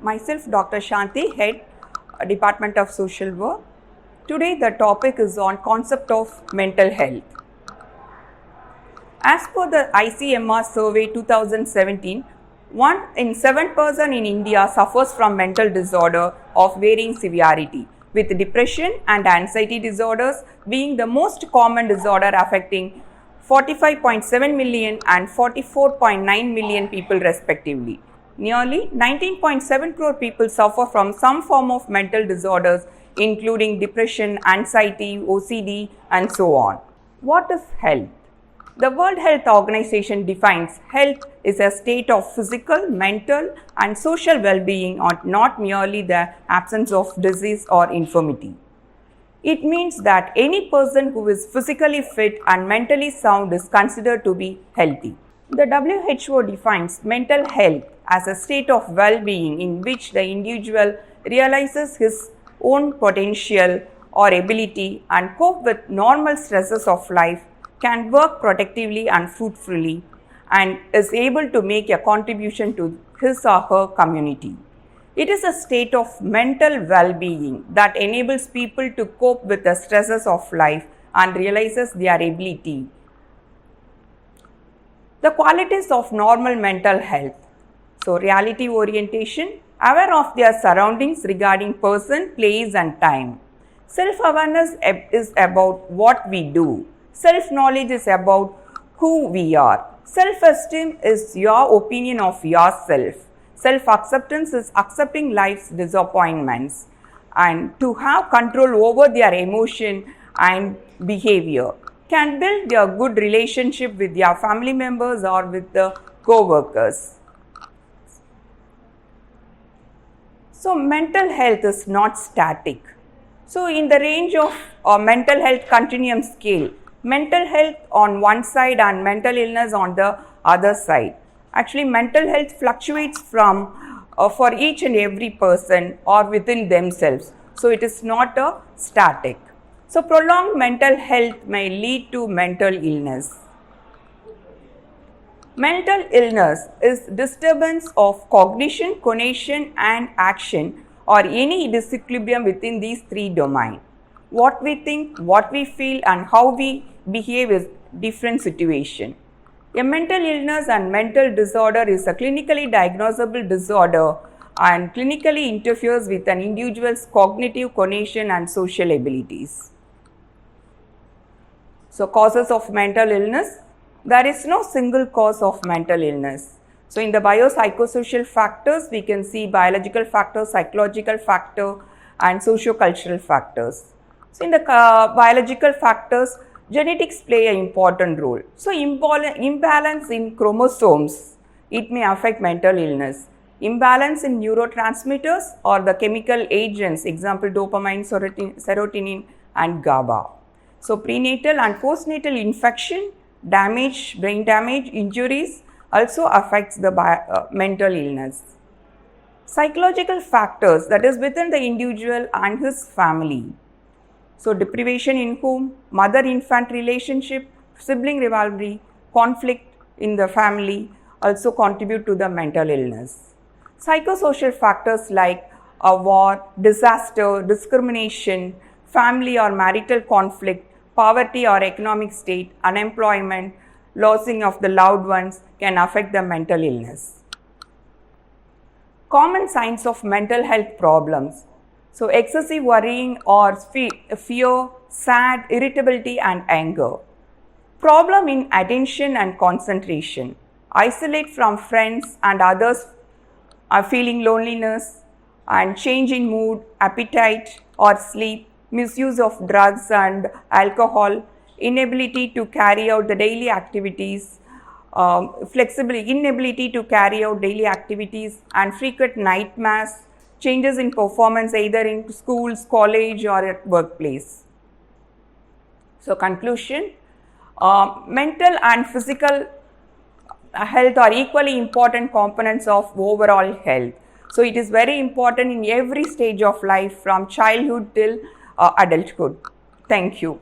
Myself, Dr. Shanti, Head, Department of Social Work. Today the topic is on concept of mental health. As per the ICMR survey 2017, 1 in 7 person in India suffers from mental disorder of varying severity, with depression and anxiety disorders being the most common disorder affecting 45.7 million and 44.9 million people respectively. Nearly 19.7 crore people suffer from some form of mental disorders including depression, anxiety, OCD and so on. What is health? The World Health Organization defines health is a state of physical, mental and social well-being, or not merely the absence of disease or infirmity. It means that any person who is physically fit and mentally sound is considered to be healthy. The WHO defines mental health as a state of well-being in which the individual realizes his own potential or ability and cope with normal stresses of life, can work productively and fruitfully, and is able to make a contribution to his or her community. It is a state of mental well-being that enables people to cope with the stresses of life and realizes their ability. The qualities of normal mental health. So, reality orientation, aware of their surroundings regarding person, place and time. Self-awareness is about what we do. Self-knowledge is about who we are. Self-esteem is your opinion of yourself. Self-acceptance is accepting life's disappointments and to have control over their emotion and behavior. Can build a good relationship with their family members or with the co-workers. So, mental health is not static. So, in the range of a mental health continuum scale, mental health on one side and mental illness on the other side. Actually, mental health fluctuates from for each and every person or within themselves. So, it is not a static. So, prolonged mental health may lead to mental illness. Mental illness is disturbance of cognition, cognition and action or any disequilibrium within these three domains. What we think, what we feel and how we behave is different situation. A mental illness and mental disorder is a clinically diagnosable disorder and clinically interferes with an individual's cognitive, cognition and social abilities. So, causes of mental illness. There is no single cause of mental illness. So, in the biopsychosocial factors, we can see biological factors, psychological factor and socio-cultural factors. So, in the biological factors, genetics play an important role. So, imbalance in chromosomes, it may affect mental illness. Imbalance in neurotransmitters or the chemical agents, example dopamine, serotonin and GABA. So, prenatal and postnatal infection, damage, brain damage, injuries also affects the mental illness. Psychological factors, that is within the individual and his family. So, deprivation in home, mother-infant relationship, sibling rivalry, conflict in the family also contribute to the mental illness. Psychosocial factors like a war, disaster, discrimination, family or marital conflict, poverty or economic state, unemployment, losing of the loved ones can affect the mental illness. Common signs of mental health problems. So, excessive worrying or fear, sad, irritability and anger. Problem in attention and concentration. Isolate from friends and others, are feeling loneliness and change in mood, appetite or sleep, misuse of drugs and alcohol, inability to carry out the daily activities, inability to carry out daily activities and frequent nightmares, changes in performance either in schools, college or at workplace. So, conclusion, mental and physical health are equally important components of overall health. So, it is very important in every stage of life from childhood till adulthood. Thank you.